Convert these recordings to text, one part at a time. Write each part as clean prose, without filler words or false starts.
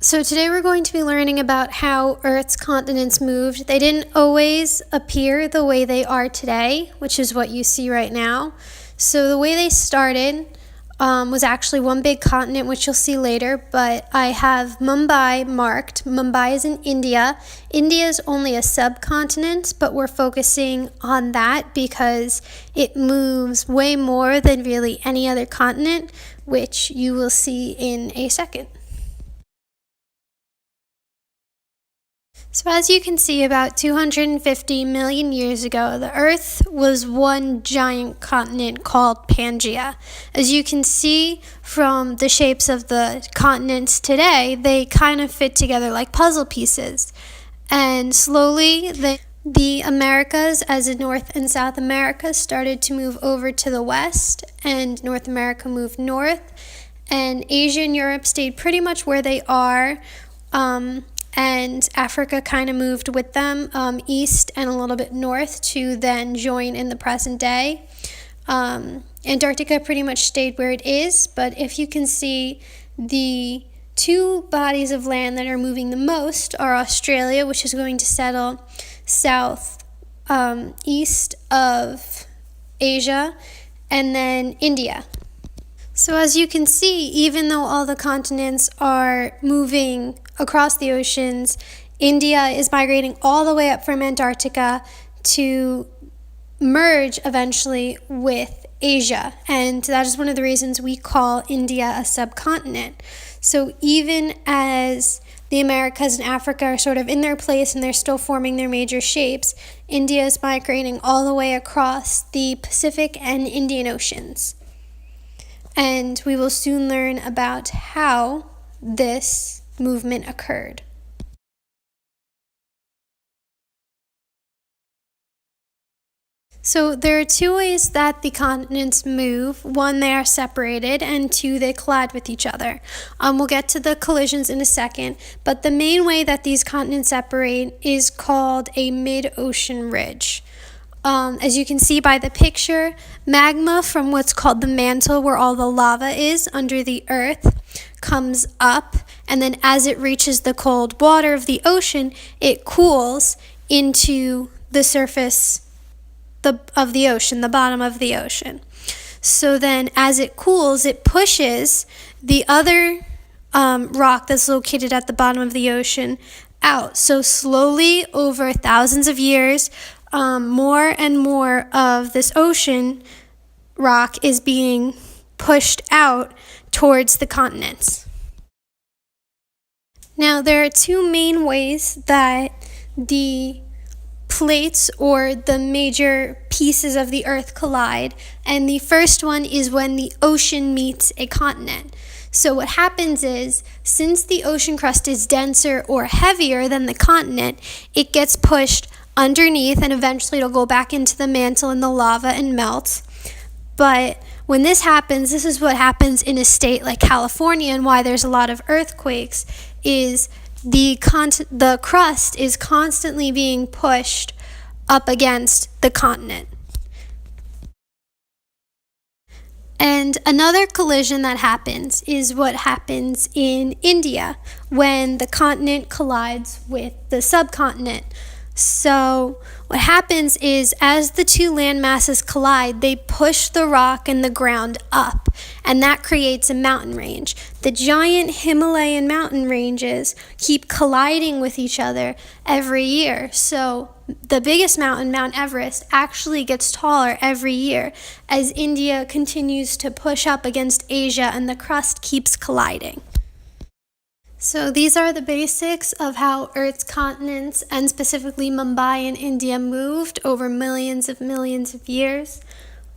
So today we're going to be learning about how Earth's continents moved. They didn't always appear the way they are today, which is what you see right now. So the way they started was actually one big continent, which you'll see later, but I have Mumbai marked. Mumbai is in India. India is only a subcontinent, but we're focusing on that because it moves way more than really any other continent, which you will see in a second. So as you can see, about 250 million years ago, the Earth was one giant continent called Pangaea. As you can see from the shapes of the continents today, they kind of fit together like puzzle pieces. And slowly, the Americas, as in North and South America, started to move over to the west, and North America moved north, and Asia and Europe stayed pretty much where they are. And Africa kind of moved with them east and a little bit north to then join in the present day. Antarctica pretty much stayed where it is, but if you can see, the two bodies of land that are moving the most are Australia, which is going to settle south east of Asia, and then India. So as you can see, even though all the continents are moving across the oceans, India is migrating all the way up from Antarctica to merge eventually with Asia. And that is one of the reasons we call India a subcontinent. So even as the Americas and Africa are sort of in their place and they're still forming their major shapes, India is migrating all the way across the Pacific and Indian Oceans. And we will soon learn about how this movement occurred. So there are two ways that the continents move. One, they are separated, and two, they collide with each other. We'll get to the collisions in a second, but the main way that these continents separate is called a mid-ocean ridge. As you can see by the picture, magma from what's called the mantle, where all the lava is under the earth, comes up, and then as it reaches the cold water of the ocean, it cools into the surface of the ocean, the bottom of the ocean. So then as it cools, it pushes the other rock that's located at the bottom of the ocean out. So slowly, over thousands of years, more and more of this ocean rock is being pushed out towards the continents. Now, there are two main ways that the plates or the major pieces of the earth collide, and the first one is when the ocean meets a continent. So what happens is, since the ocean crust is denser or heavier than the continent, it gets pushed underneath, and eventually it'll go back into the mantle and the lava and melt. But when this happens, this is what happens in a state like California, and why there's a lot of earthquakes, is the crust is constantly being pushed up against the continent. And another collision that happens is what happens in India when the continent collides with the subcontinent. So what happens is, as the two land masses collide, they push the rock and the ground up, and that creates a mountain range. The giant Himalayan mountain ranges keep colliding with each other every year. So the biggest mountain, Mount Everest, actually gets taller every year as India continues to push up against Asia and the crust keeps colliding. So these are the basics of how Earth's continents, and specifically Mumbai and India, moved over millions of years.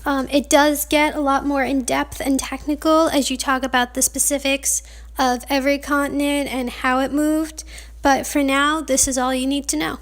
It does get a lot more in-depth and technical as you talk about the specifics of every continent and how it moved, but for now, this is all you need to know.